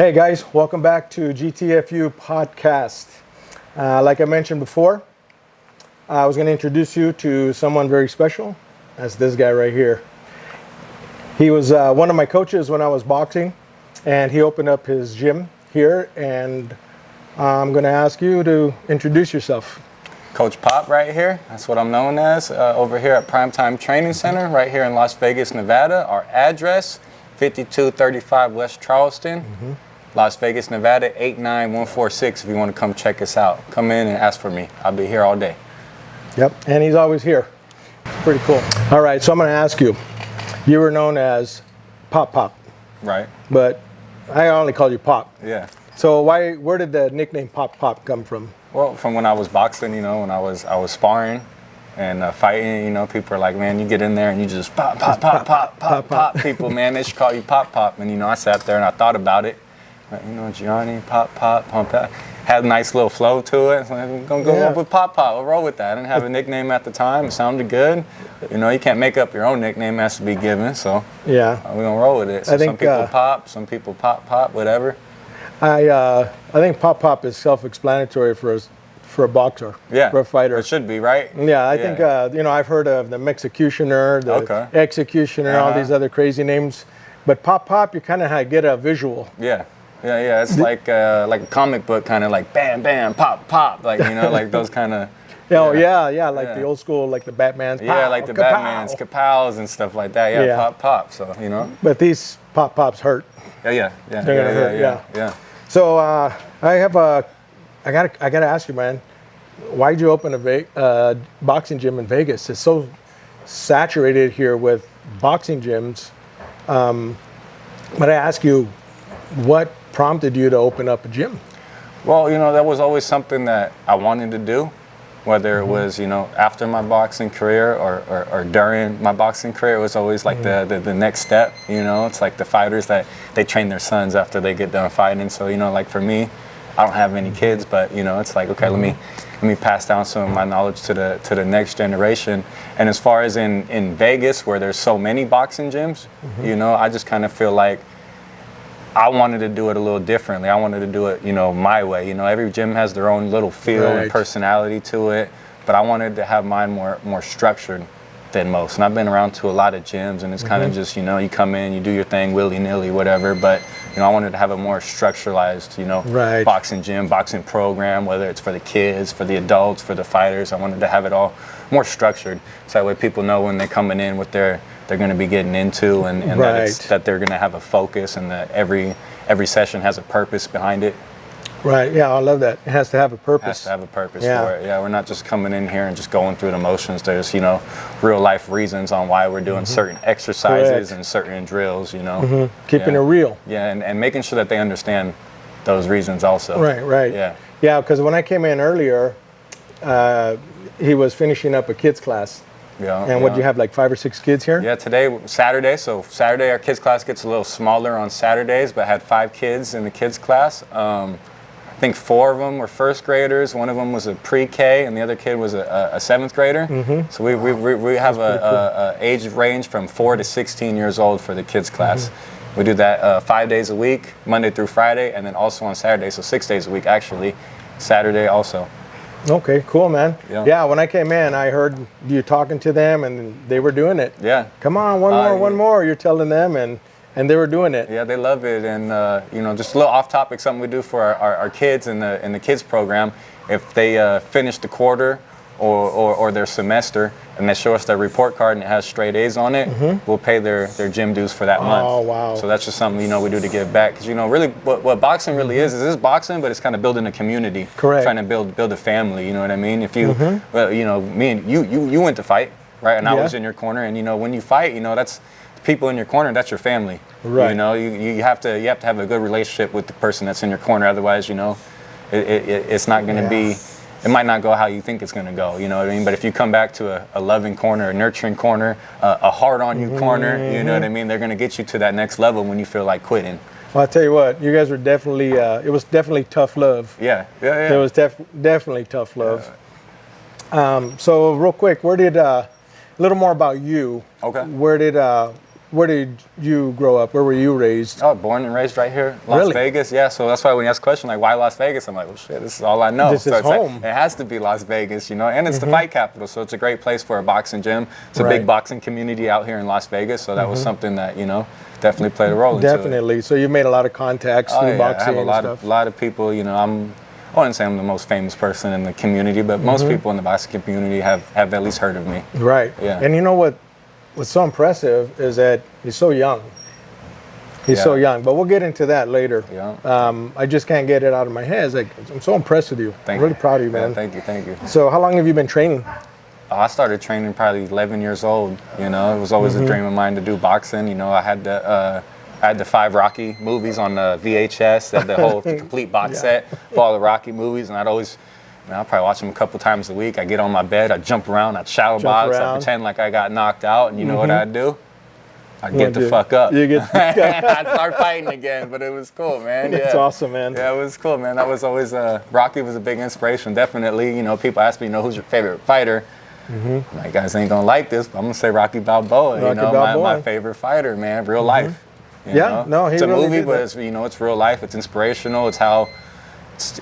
Hey guys, welcome back to GTFU podcast. Like I mentioned before, I was going to introduce you to someone very special. That's this guy right here. He was one of my coaches when I was boxing, and he opened up his gym here, and I'm going to ask you to introduce yourself. Coach Pop right here. That's what I'm known as over here at Primetime Training Center right here in Las Vegas, Nevada. Our address, 5235 West Charleston, Las Vegas, Nevada, 89146 if you want to come check us out. Come in and ask for me. I'll be here all day. Yep, and he's always here. Pretty cool. All right, so I'm going to ask you. You were known as Pop. Right. But I only called you Pop. Yeah. So where did the nickname Pop come from? Well, from when I was boxing, you know, when I was sparring and fighting, you know, people are like, man, you get in there and you just pop. People, man, they should call you Pop. And, you know, I sat there and I thought about it. Like, you know, Gianni, Pop, pump out. Had a nice little flow to it. So I'm going to go up with Pop. We'll roll with that. I didn't have a nickname at the time. It sounded good. You know, you can't make up your own nickname. It has to be given. So yeah, we're going to roll with it. So some people Pop, some people Pop, whatever. I think Pop is self-explanatory for a boxer, for a fighter. It should be, right? Yeah, I think, you know, I've heheard of the Executioner, the Executioner, all these other crazy names. But Pop, you kind of get a visual. Yeah. It's like a comic book, kind of like bam, bam, pop, like, you know, like those kind of. Like the old school, like the Batmans. Yeah, like the Batmans, kapows and stuff like that. Yeah, Pop. So, you know. But these Pops hurt. Yeah. They're gonna hurt. Yeah. So I gotta ask you, man. Why'd you open a boxing gym in Vegas? It's so saturated here with boxing gyms. But I ask you, what prompted you to open up a gym? Well, you know, that was always something that I wanted to do, whether it was, you know, after my boxing career or during my boxing career. It was always like the next step, you know. It's like the fighters that they train their sons after they get done fighting. So, you know, like for me, I don't have any kids, but, you know, it's like, okay, let me pass down some of my knowledge to the next generation. And as far as in Vegas, where there's so many boxing gyms, you know, I just kind of feel like I wanted to do it a little differently. I wanted to do it, you know, my way. You know, every gym has their own little feel and personality to it, but I wanted to have mine more structured than most. And I've been around to a lot of gyms, and it's kind of just, you know, you come in, you do your thing willy-nilly, whatever, but, you know, I wanted to have a more structuralized, you know, boxing gym, boxing program, whether it's for the kids, for the adults, for the fighters. I wanted to have it all more structured, so that way people know when they're coming in what they're going to be getting into, and that they're going to have a focus, and that every session has a purpose behind it. Right, yeah, I love that. It has to have a purpose. It has to have a purpose for it. Yeah, we're not just coming in here and just going through the motions. There's, you know, real life reasons on why we're doing certain exercises and certain drills, you know. Keeping it real. Yeah, and making sure that they understand those reasons also. Right. Yeah, because when I came in earlier, he was finishing up a kids class. Yeah. And what do you have, like 5 or 6 kids here? Yeah, today, Saturday. So Saturday, our kids class gets a little smaller on Saturdays, but had 5 kids in the kids class. I think 4 of them were first graders. One of them was a pre-K, and the other kid was a 7th grader. So we have a age range from 4 to 16 years old for the kids class. We do that 5 days a week, Monday through Friday, and then also on Saturday, so 6 days a week actually, Saturday also. Okay, cool, man. Yeah, when I came in, I heard you talking to them, and they were doing it. Yeah. Come on, one more. You're telling them, and they were doing it. Yeah, they love it. And you know, just a little off topic, something we do for our kids in the kids program. If they finish the quarter or their semester, and they show us their report card and it has straight A's on it, we'll pay their gym dues for that month. Oh, wow. So that's just something, you know, we do to give back. Because, you know, really what boxing really is boxing, but it's kind of building a community. Correct. Trying to build a family, you know what I mean? If you, well, you know, me and you went to fight, right? And I was in your corner, and, you know, when you fight, you know, that's people in your corner, that's your family. Right. You know, you have to have a good relationship with the person that's in your corner. Otherwise, you know, it's not going to be, it might not go how you think it's going to go, you know what I mean? But if you come back to a loving corner, a nurturing corner, a hard on you corner, you know what I mean? They're going to get you to that next level when you feel like quitting. Well, I'll tell you what, you guys were definitely, it was definitely tough love. Yeah. It was definitely tough love. So real quick, a little more about you. Okay. Where did where did you grow up? Where were you raised? Oh, born and raised right here, Las Really? Vegas. Yeah, so that's why when you ask a question like, why Las Vegas? I'm like, well, shit, this is all I know. This so is it's like, home. it has to be Las Vegas, you know, and it's the fight capital, so it's a great place for a boxing gym. It's a Right. big boxing community out here in Las Vegas, so that was something that, you know, definitely played a role into it. Definitely. So you've made a lot of contacts Oh, through yeah, boxing I have a and lot stuff. of people, you know, I wouldn't say I'm the most famous person in the community, but most people in the boxing community have at least heard of me. Right. Yeah. And you know what's so impressive is that he's so young. He's so Yeah. young, but we'll get into that later. Yeah. I just can't get it out of my head. It's like, I'm so impressed with you. I'm really proud of you, man. Yeah, thank you. So how long have you been training? I started training probably 11 years old. You know, it was always a dream of mine to do boxing. You know, I had the 5 Rocky movies on the VHS, the complete box set for all the Rocky movies, and I'd always, I'd probably watch them a couple times a week. I'd get on my bed, I'd jump around, I'd shadow box, I'd pretend like I got knocked out, and you know what I'd do? I'd get the fuck up. You get I'd start fighting again, but it was cool, man. That's awesome, man. Yeah, it was cool, man. That was always, Rocky was a big inspiration, definitely. You know, people ask me, you know, who's your favorite fighter? I'm like, guys ain't gonna like this, but I'm gonna say Rocky Balboa. Rocky Balboa. Balboa. My favorite fighter, man, real life. You Yeah, know? no, he it's a really movie, did but that. it's, you know, it's real life. It's inspirational. It's how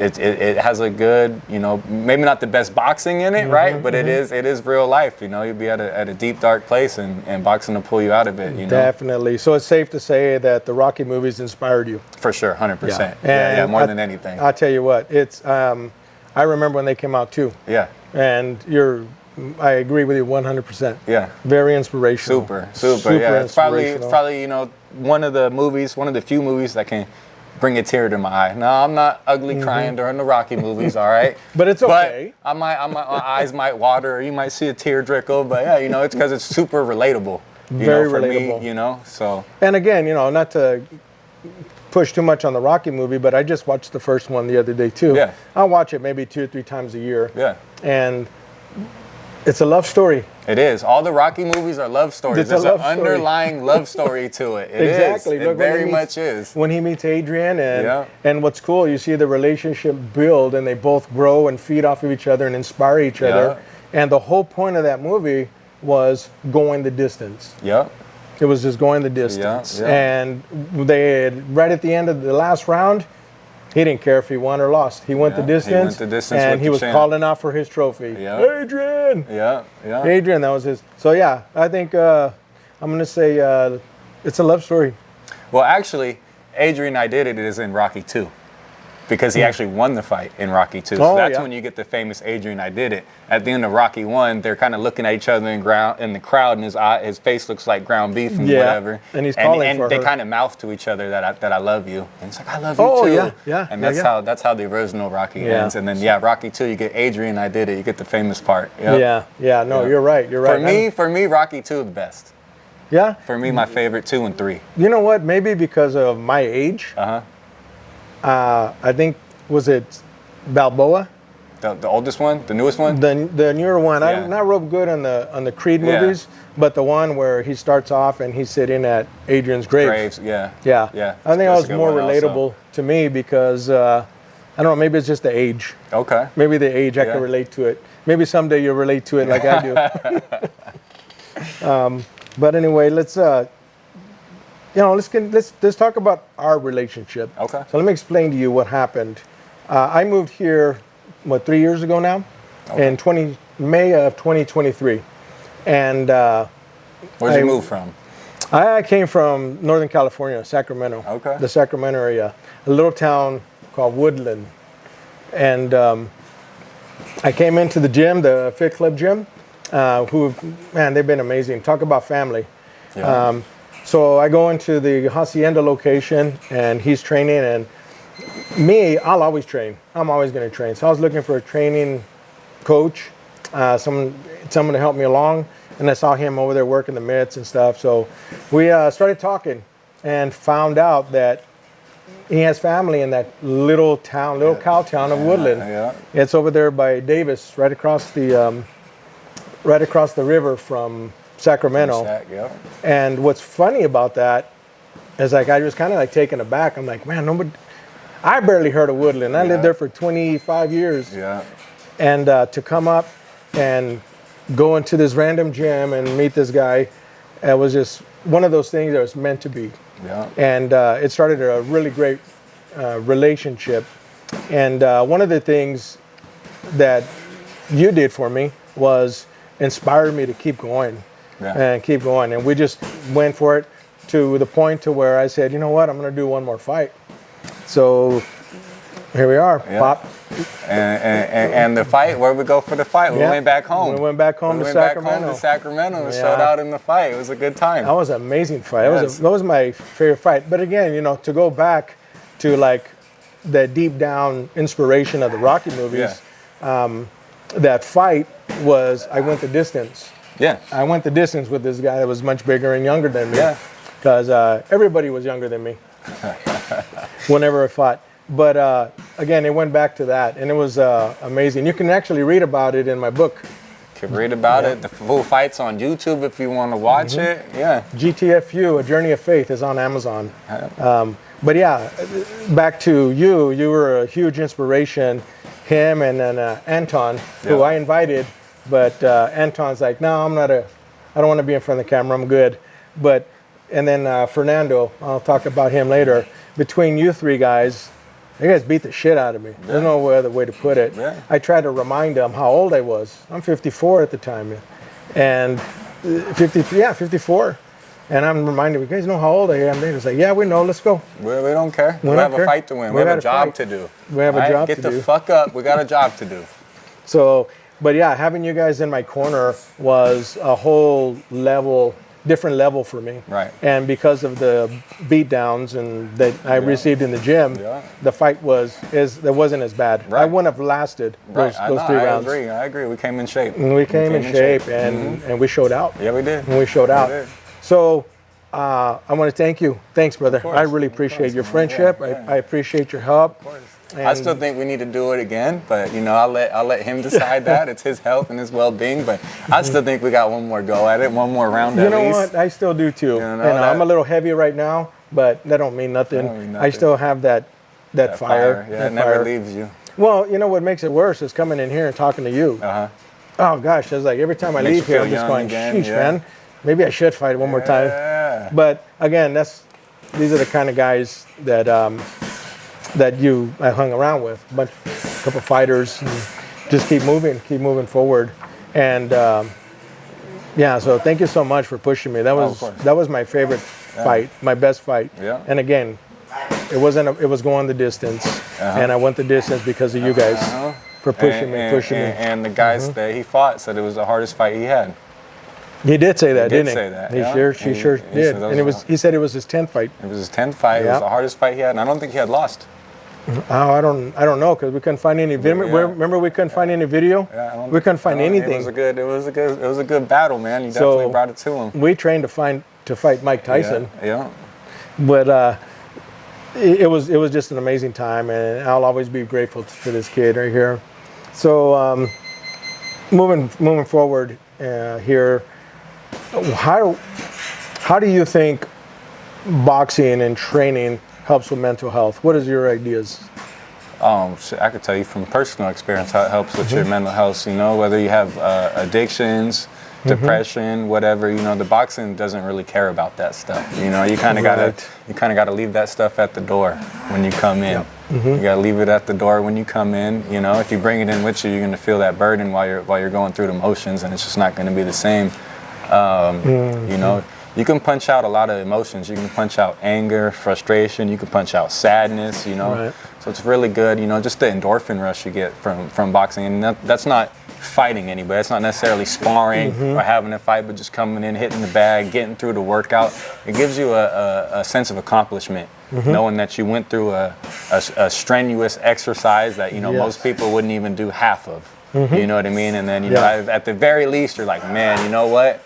it has a good, you know, maybe not the best boxing in it, right? But it is real life. You know, you'll be at a deep dark place, and boxing will pull you out of it. You know, Definitely. So it's safe to say that the Rocky movies inspired you. for sure, 100%. Yeah. Yeah, And more than anything. I'll tell you what, it's I remember when they came out too. Yeah, And I agree with you 100%. yeah. Very inspirational. Super. Yeah, it's inspirational. probably, you know, one of the few movies that can bring a tear to my eye. No, I'm not ugly crying during the Rocky movies, all right? But it's okay. But my eyes might water, or you might see a tear trickle, but yeah, you know, it's because it's super relatable. Very for relatable. me, you know, so. And again, you know, not to push too much on the Rocky movie, but I just watched the first one the other day too. Yeah. I'll watch it maybe 2 or 3 times a year. Yeah. And it's a love story. It is. All the Rocky movies are love stories. It's a There's love an story. underlying love story to it. It Exactly. is. Look, It when he very meets- much is. When he meets Adrian Yeah. and what's cool, you see the relationship build and they both grow and feed off of each other and inspire each other. And the whole point of that movie was going the distance. Yep. It was just going the distance. Yeah. And right at the end of the last round, he didn't care if he won or lost. He went the Yeah, distance. he went the distance and with he the was champ. calling out for his trophy. Yeah. Adrian! Yeah. Adrian, that was his. So yeah, I think I'm going to say it's a love story. Well, actually, Adrian I Did It is in Rocky 2. Because he actually won the fight in Rocky 2. So Oh, that's yeah. when you get the famous Adrian I Did It. At the end of Rocky 1, they're kind of looking at each other in the crowd, and his face looks like ground beef and Yeah, whatever. and he's calling and for they her. kind of mouth to each other that I love you. And it's like, I love you Oh, too. yeah. And Yeah. that's how the original Rocky Yeah. ends. And then Rocky 2, you get Adrian I Did It. You get the famous part. Yep. Yeah. No, Yeah. you're right. You're right. For me, Rocky 2 the best. Yeah. For me, my favorite 2 and 3. You know what? Maybe because of my age. I think, was it Balboa? The oldest one, the newest one. The newer one. Yeah. I'm not real good on the Creed Yeah. movies, but the one where he starts off and he's sitting at Adrian's grave. Graves, yeah. Yeah. Yeah. I think that That's was a good more one relatable also. to me because I don't know. Maybe it's just the age. Okay. Maybe the age I Yeah. can relate to it. Maybe someday you'll relate to it like I do. But anyway, let's talk about our relationship. Okay. So let me explain to you what happened. I moved here, 3 years ago now, in May of 2023, and Where'd you move from? I came from Northern California, Sacramento. Okay. The Sacramento area, a little town called Woodland, and I came into the gym, the Fit Club gym. They've been amazing. Talk about family. Yeah. So I go into the Hacienda location, and he's training, and me, I'll always train. I'm always going to train. So I was looking for a training coach, someone to help me along, and I saw him over there working the mitts and stuff. So we started talking and found out that he has family in that little cow town of Woodland. Yeah. It's over there by Davis, right across the river from Sacramento. Yeah. And what's funny about that is like I was kind of like taken aback. I'm like, man, I barely heard of Woodland. I lived there for 25 years. Yeah. And to come up and go into this random gym and meet this guy, it was just one of those things that was meant to be. Yeah. And it started a really great relationship. And one of the things that you did for me was inspire me to keep going and keep going. And we just went for it to the point to where I said, you know what, I'm going to do one more fight. So here we are, Pop. And the fight, where we go for the fight? We went back home. We went back home to Sacramento. And showed out in the fight. It was a good time. That was an amazing fight. That was my favorite fight. But again, you know, to go back to like the deep down inspiration of the Rocky movies, that fight was, I went the distance. Yeah. I went the distance with this guy that was much bigger and younger than me. Yeah. Because everybody was younger than me whenever I fought. But again, it went back to that, and it was amazing. You can actually read about it in my book. You can read about it. The full fight's on YouTube if you want to watch it. Yeah. GTFU, A Journey of Faith, is on Amazon. But yeah, back to you. You were a huge inspiration. Him and then Anton, who I invited, but Anton's like, no, I don't want to be in front of the camera. I'm good. And then Fernando, I'll talk about him later. Between you three guys, you guys beat the shit out of me. There's no other way to put it. I tried to remind them how old I was. I'm 54 at the time. And 54. And I'm reminding you guys know how old I am. They was like, yeah, we know, let's go. We don't care. We have a fight to win. We have a job to do. We have a job to do. Get the fuck up. We got a job to do. So, but yeah, having you guys in my corner was a whole different level for me. Right. And because of the beatdowns and that I received in the gym, the fight wasn't as bad. Right. I wouldn't have lasted those 3 rounds. I agree. We came in shape. And we came in shape and we showed out. Yeah, we did. And we showed out. So I want to thank you. Thanks, brother. I really appreciate your friendship. I appreciate your help. I still think we need to do it again, but you know, I'll let him decide that. It's his health and his well-being, but I still think we got one more go at it, one more round at least. You know what? I still do too. I'm a little heavy right now, but that don't mean nothing. I still have that fire. Yeah, it never leaves you. Well, you know what makes it worse is coming in here and talking to you. Oh gosh, it's like every time I leave here, I'm just going, sheesh, man. Maybe I should fight one more time. But again, these are the kind of guys that I hung around with, a couple fighters, and just keep moving forward. And so thank you so much for pushing me. That was my favorite fight, my best fight. Yeah. And again, it was going the distance, and I went the distance because of you guys for pushing me. And the guys that he fought said it was the hardest fight he had. He did say that, didn't he? He did say that. He sure did. And he said it was his 10th fight. It was his 10th fight. It was the hardest fight he had, and I don't think he had lost. Oh, I don't know, because we couldn't find any video. Remember, we couldn't find any video. We couldn't find anything. It was a good battle, man. You definitely brought it to him. We trained to fight Mike Tyson. Yeah. But it was just an amazing time, and I'll always be grateful for this kid right here. So moving forward here, how do you think boxing and training helps with mental health? What is your ideas? I could tell you from personal experience how it helps with your mental health. You know, whether you have addictions, depression, whatever. You know, the boxing doesn't really care about that stuff. You know, you kind of gotta leave that stuff at the door when you come in. You gotta leave it at the door when you come in. You know, if you bring it in with you, you're gonna feel that burden while you're going through the motions, and it's just not gonna be the same. You know. You can punch out a lot of emotions. You can punch out anger, frustration. You can punch out sadness, you know. Right. So it's really good, you know, just the endorphin rush you get from boxing. And that's not fighting anybody. That's not necessarily sparring or having a fight, but just coming in, hitting the bag, getting through the workout. It gives you a sense of accomplishment, knowing that you went through a strenuous exercise that, you know, most people wouldn't even do half of. You know what I mean? And then, you know, at the very least, you're like, man, you know what?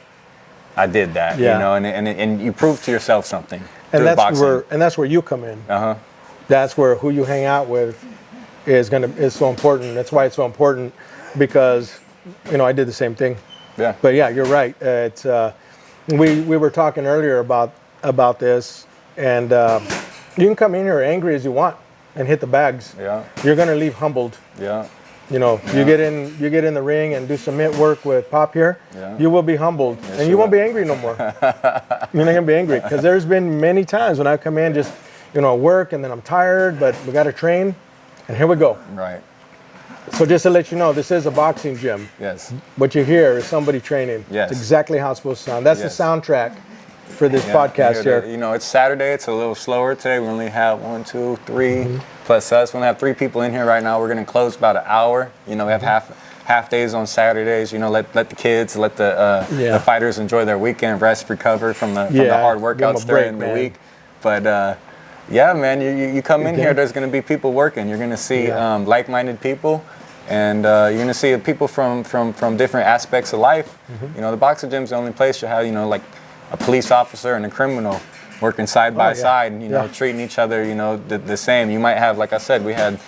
I did that, you know, and you prove to yourself something. And that's where you come in. That's where who you hang out with is so important. That's why it's so important, because, you know, I did the same thing. Yeah. But yeah, you're right. It's we were talking earlier about this, and you can come in here angry as you want and hit the bags. Yeah. You're gonna leave humbled. Yeah. You know, you get in the ring and do some mitt work with Pop here, you will be humbled, and you won't be angry no more. You're not gonna be angry, because there's been many times when I come in just, you know, work and then I'm tired, but we got to train, and here we go. Right. So just to let you know, this is a boxing gym. Yes. What you hear is somebody training. Yes. It's exactly how it's supposed to sound. That's the soundtrack for this podcast here. You know, it's Saturday. It's a little slower today. We only have 1, 2, 3 plus us. We only have 3 people in here right now. We're going to close about an hour. You know, we have half days on Saturdays. You know, let the kids, let the fighters enjoy their weekend, rest, recover from the hard workouts during the week. But yeah, man, you come in here, there's going to be people working. You're going to see like-minded people, and you're going to see people from different aspects of life. You know, the boxing gym's the only place you have, you know, like a police officer and a criminal working side by side, you know, treating each other, you know, the same. You might have, like I said, we had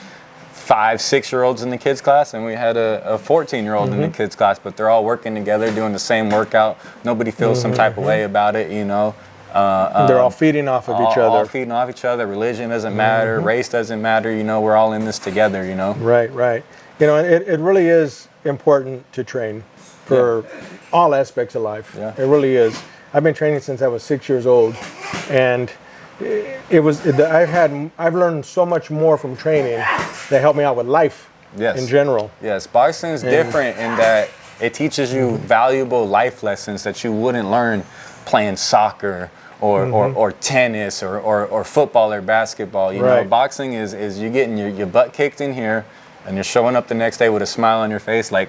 5, 6-year-olds in the kids class, and we had a 14-year-old in the kids class, but they're all working together, doing the same workout. Nobody feels some type of way about it, you know. They're all feeding off of each other. All feeding off each other. Religion doesn't matter. Race doesn't matter. You know, we're all in this together, you know. Right, right. You know, it really is important to train for all aspects of life. Yeah. It really is. I've been training since I was 6 years old, and I've learned so much more from training that helped me out with life in general. Yes, boxing is different in that it teaches you valuable life lessons that you wouldn't learn playing soccer or tennis or football or basketball. You know, boxing is you getting your butt kicked in here, and you're showing up the next day with a smile on your face like,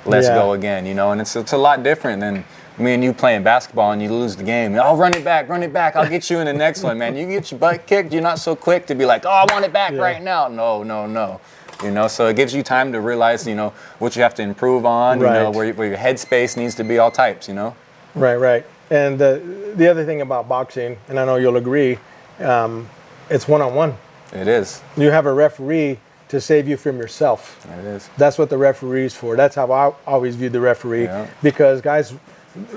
let's go again, you know. And it's a lot different than me and you playing basketball and you lose the game. Oh, run it back, I'll get you in the next one, man. You get your butt kicked, you're not so quick to be like, oh, I want it back right now. No. You know, so it gives you time to realize, you know, what you have to improve on, you know, where your headspace needs to be, all types, you know. Right. And the other thing about boxing, and I know you'll agree, it's one-on-one. It is. You have a referee to save you from yourself. It is. That's what the referee's for. That's how I always view the referee, because guys,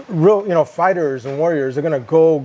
real, you know, fighters and warriors are gonna go.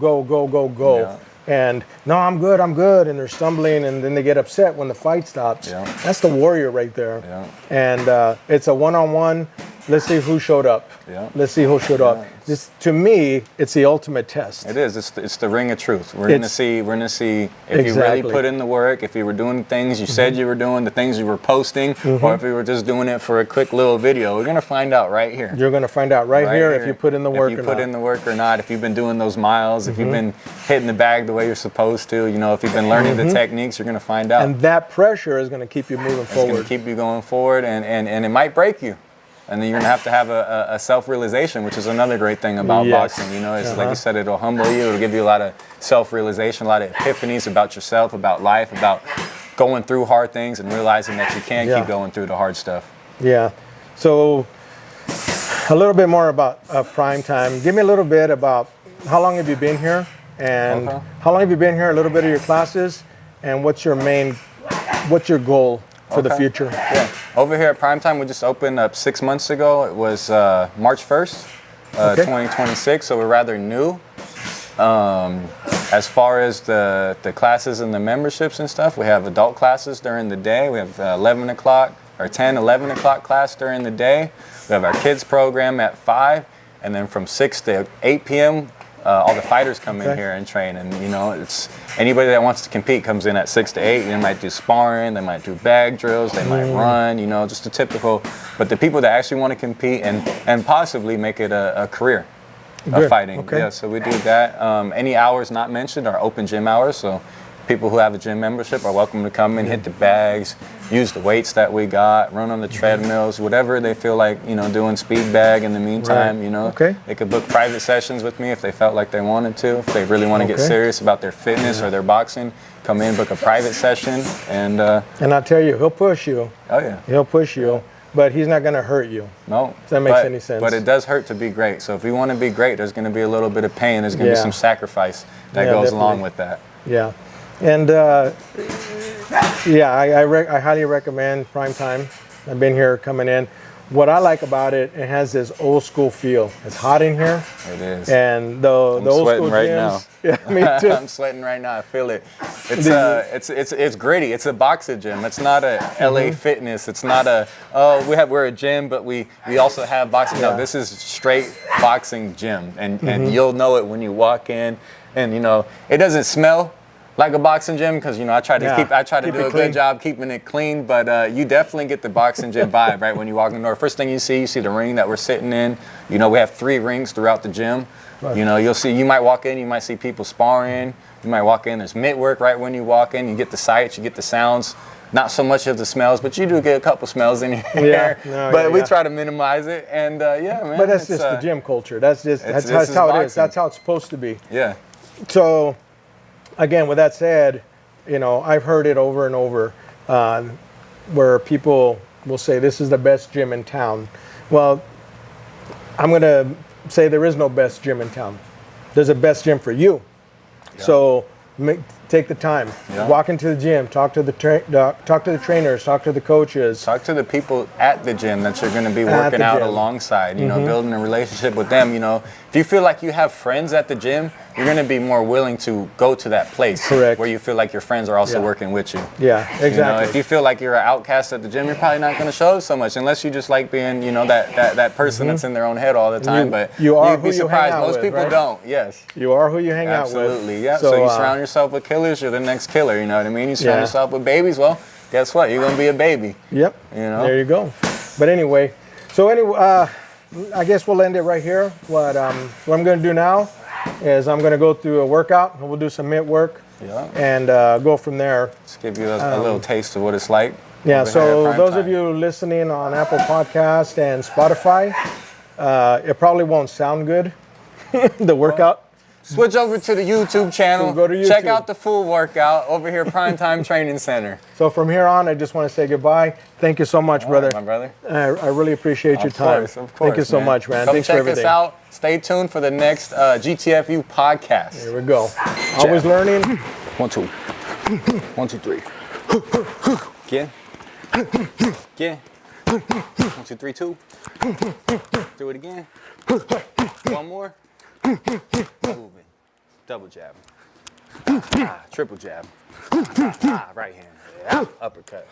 Yeah. And no, I'm good, and they're stumbling, and then they get upset when the fight stops. Yeah. That's the warrior right there. Yeah. And it's a one-on-one. Let's see who showed up. Yeah. Let's see who showed up. This, to me, it's the ultimate test. It is. It's the ring of truth. We're gonna see if you really put in the work, if you were doing the things you said you were doing, the things you were posting, or if you were just doing it for a quick little video. We're gonna find out right here. You're gonna find out right here if you put in the work. If you put in the work or not. If you've been doing those miles. If you've been hitting the bag the way you're supposed to. You know, if you've been learning the techniques, you're gonna find out. And that pressure is gonna keep you moving forward. It's gonna keep you going forward, and it might break you. And then you're gonna have a self-realization, which is another great thing about boxing. You know, it's like you said, it'll humble you. It'll give you a lot of self-realization, a lot of epiphanies about yourself, about life, about going through hard things and realizing that you can keep going through the hard stuff. Yeah. So a little bit more about Primetime. Give me a little bit about how long have you been here, and how long have you been here? A little bit of your classes, and what's your goal for the future? Yeah. Over here at Primetime, we just opened up 6 months ago. It was March 1st, 2026, so we're rather new. As far as the classes and the memberships and stuff, we have adult classes during the day. We have 11 o'clock class during the day. We have our kids program at 5, and then from 6 to 8 p.m., all the fighters come in here and train, and you know, it's anybody that wants to compete comes in at 6 to 8. They might do sparring, they might do bag drills, they might run, you know, just a typical. But the people that actually want to compete and possibly make it a career of fighting, so we do that. Any hours not mentioned are open gym hours, so people who have a gym membership are welcome to come in, hit the bags, use the weights that we got, run on the treadmills, whatever they feel like, you know, doing speed bag in the meantime, you know. They could book private sessions with me if they felt like they wanted to. If they really want to get serious about their fitness or their boxing, come in, book a private session. And I tell you, he'll push you. Oh, yeah. He'll push you, but he's not going to hurt you. No. If that makes any sense. But it does hurt to be great. So if we want to be great, there's going to be a little bit of pain. There's going to be some sacrifice that goes along with that. Yeah. And I highly recommend Primetime. I've been here coming in. what I like about it, it has this old school feel. It's hot in here. It is. And the old sweating school right gyms. now. Yeah, me too. I'm sweating right now. I feel it. It's gritty. It's a boxing gym. It's not a LA Fitness. It's not we're a gym, but we also have boxing. No, this is straight boxing gym, and you'll know it when you walk in. And it doesn't smell like a boxing gym because I try to do a good job keeping it clean, but you definitely get the boxing gym vibe right when you walk in the door. First thing you see the ring that we're sitting in. We have 3 rings throughout the gym. Right. You might walk in, you might see people sparring. You might walk in, there's mitt work right when you walk in. You get the sights, you get the sounds. Not so much of the smells, but you do get a couple smells in here. We try to minimize it, and man. But that's just the gym culture. That's how it is. That's how it's supposed to be. Yeah. So, again, with that said, I've heard it over and over where people will say this is the best gym in town. Well, I'm going to say there is no best gym in town. There's a best gym for you. Yeah. So take the time, walk into the gym, talk to the trainers, talk to the coaches, talk to the people at the gym that you're going to be working out alongside. Building a relationship with them. If you feel like you have friends at the gym, you're going to be more willing to go to that place. Correct. Where you feel like your friends are also working with you. Yeah, exactly. If you feel like you're an outcast at the gym, you're probably not going to show so much unless you just like being, that person that's in their own head all the time. But you'd be surprised. Most people don't. Yes. You are who you hang out with. Absolutely. Yeah. So you surround yourself with killers, you're the next killer. You know what I mean? You surround yourself with babies. Well, guess what? You're going to be a baby. Yep. There you go. But anyway, I guess we'll end it right here. What I'm going to do now is I'm going to go through a workout, and we'll do some mitt work, and go from there. Just give you a little taste of what it's like. Yeah, so those of you listening on Apple Podcast and Spotify, it probably won't sound good, the workout. Switch over to the YouTube channel. Go to YouTube. Check out the full workout over here, Primetime Training Center. So from here on, I just want to say goodbye. Thank you so much, brother. My brother. I really appreciate your time. Of course. Thank you so much, man. Come Thanks for check everything. us out. Stay tuned for the next GTFU podcast. Here we go. Always learning. 1, 2. 1, 2, 3. Again. Again. 1, 2, 3, 2. Do it again. One more. Moving. Double jab. Triple jab. Right hand. Yeah. Uppercut.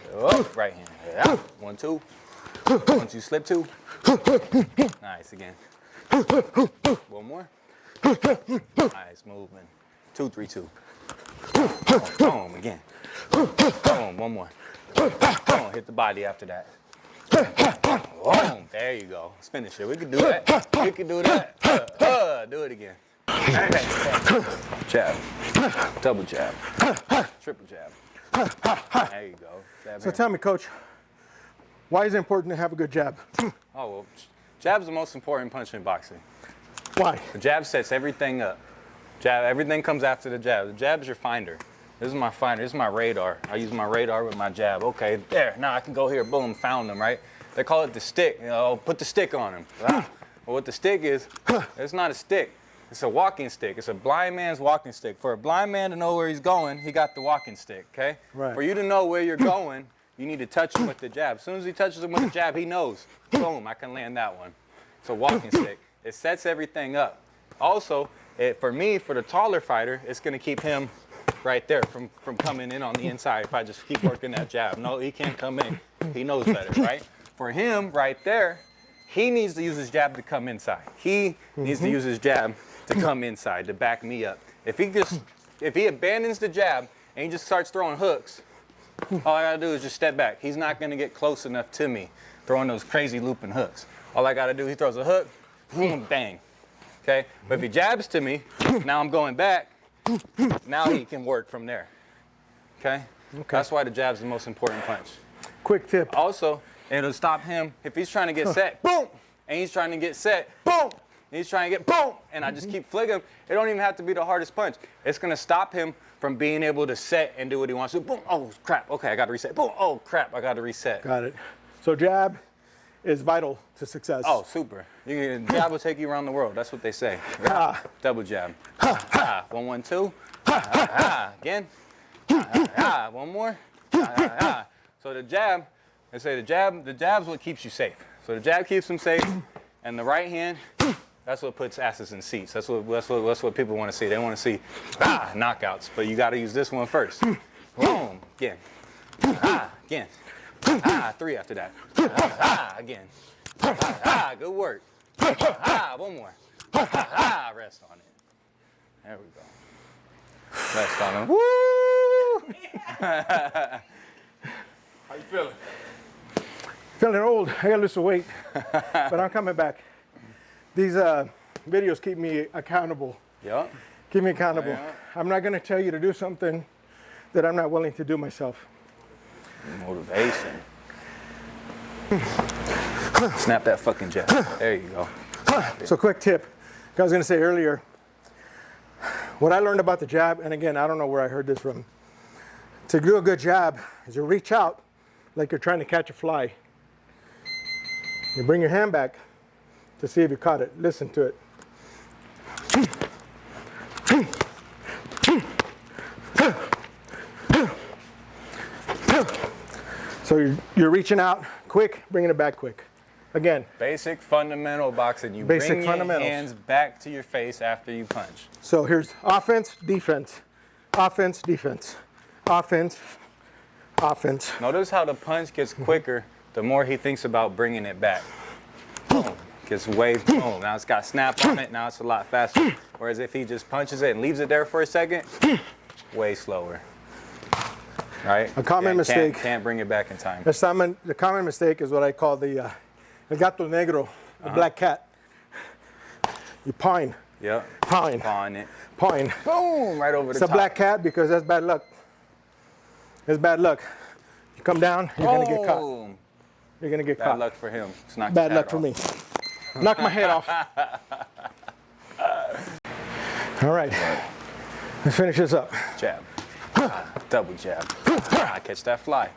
Right hand. Yeah. 1, 2. 1, 2, slip 2. Nice. Again. One more. Nice. Movement. 2, 3, 2. Boom. Again. Boom. One more. Boom. Hit the body after that. Boom. There you go. Let's finish it. We can do that. We can do that. Do it again. Jab. Double jab. Triple jab. There you go. Jab So tell me, Coach, why is it important to have a good jab? Well, jab's the most important punch in boxing. Why? The jab sets everything up. Everything comes after the jab. The jab is your finder. This is my finder. This is my radar. I use my radar with my jab. Okay, there. Now I can go here. Boom, found them, right? They call it the stick. Put the stick on him. Well, what the stick is, it's not a stick. It's a walking stick. It's a blind man's walking stick. For a blind man to know where he's going, he got the walking stick, okay? Right. For you to know where you're going, you need to touch him with the jab. As soon as he touches him with the jab, he knows. Boom, I can land that one. It's a walking stick. It sets everything up. Also, for me, for the taller fighter, it's going to keep him right there from coming in on the inside if I just keep working that jab. No, he can't come in. He knows better, right? For him, right there, he needs to use his jab to come inside. He needs to use his jab to come inside, to back me up. If he abandons the jab and he just starts throwing hooks, all I gotta do is just step back. He's not gonna get close enough to me throwing those crazy looping hooks. All I gotta do, he throws a hook, boom, bang. Okay? But if he jabs to me, now I'm going back, now he can work from there. Okay? That's why the jab's the most important punch. Quick tip. Also, it'll stop him if he's trying to get set, boom, and he's trying to get set, boom, and he's trying to get boom, and I just keep flicking him. It don't even have to be the hardest punch. It's gonna stop him from being able to set and do what he wants to. Boom, oh crap, okay, I gotta reset. Boom, oh crap, I gotta reset. Got it. So jab is vital to success. Oh, super. Jab will take you around the world. That's what they say. Double jab. 1, 1, 2. Again. One more. So the jab, they say the jab's what keeps you safe. So the jab keeps them safe, and the right hand, that's what puts asses in seats. That's what people want to see. They want to see knockouts, but you got to use this one first. Boom, again. Again. 3 after that. Again. Good work. One more. Rest on it. There we go. Rest on him. Woo! How you feeling? Feeling old. I gotta lose some weight, but I'm coming back. These videos keep me accountable. Yep. Keep me accountable. Yeah. I'm not gonna tell you to do something that I'm not willing to do myself. Motivation. Snap that fucking jab. There you go. So quick tip. I was gonna say earlier, what I learned about the jab, and again, I don't know where I heard this from. To do a good jab is you reach out like you're trying to catch a fly. You bring your hand back to see if you caught it. Listen to it. So you're reaching out quick, bringing it back quick. Again. Basic fundamental boxing. You Basic bring your fundamentals. hands back to your face after you punch. So here's offense, defense, offense, defense, offense, offense. Notice how the punch gets quicker the more he thinks about bringing it back. Boom. Gets way boom. Now it's got snap on it. Now it's a lot faster. Whereas if he just punches it and leaves it there for a second, way slower. Right? A common mistake. Can't bring it back in time. The common mistake is what I call the el gato negro, the black cat. You pine. Yep. Pine. On it. Pine. Boom. Right over the It's top. a black cat because that's bad luck. It's bad luck. You come down, you're gonna get caught. Boom. You're gonna get Bad caught. luck for him. It's not Bad luck for me. Knock my head off. All right. Let's finish this up. Jab. Double jab. Catch that fly.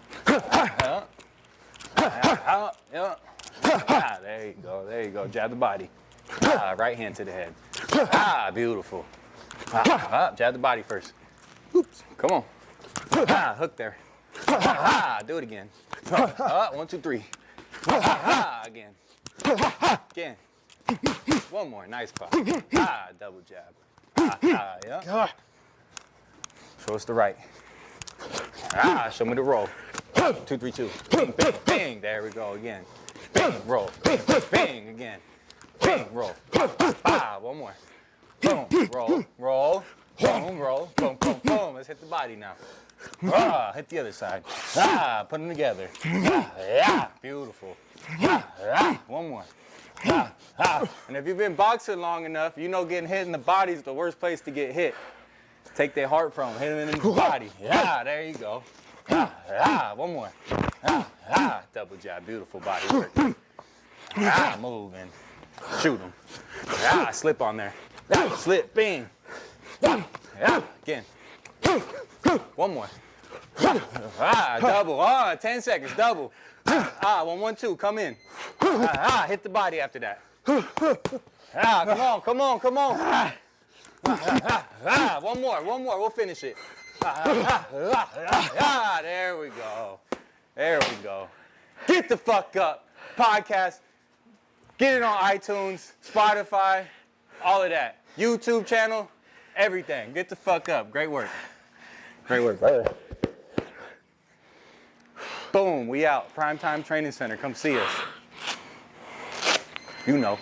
There you go. There you go. Jab the body. Right hand to the head. Beautiful. Jab the body first. Oops. Come on. Hook there. Do it again. 1, 2, 3. Again. Again. One more. Nice pop. Double jab. Yeah. Show us the right. Show me the roll. 2, 3, 2. Bang, bang, bang. There we go again. Bang, roll. Bang, bang again. Bang, roll. One more. Boom, roll, roll. Boom, roll. Boom, boom, boom. Let's hit the body now. Hit the other side. Put them together. Beautiful. One more. And if you've been boxing long enough, you know getting hit in the body is the worst place to get hit. Take their heart from them, hit them in the body. There you go. One more. Double jab, beautiful body work. Moving. Shoot them. Slip on there. Slip, bing. Again. One more. Double. 10 seconds, double. 1, 1, 2, come in. Hit the body after that. Come on. One more, we'll finish it. There we go. Get the fuck up. Podcast. Get it on iTunes, Spotify, all of that. YouTube channel, everything. Get the fuck up. Great work. Brother. Boom, we out. Primetime Training Center. Come see us. You know.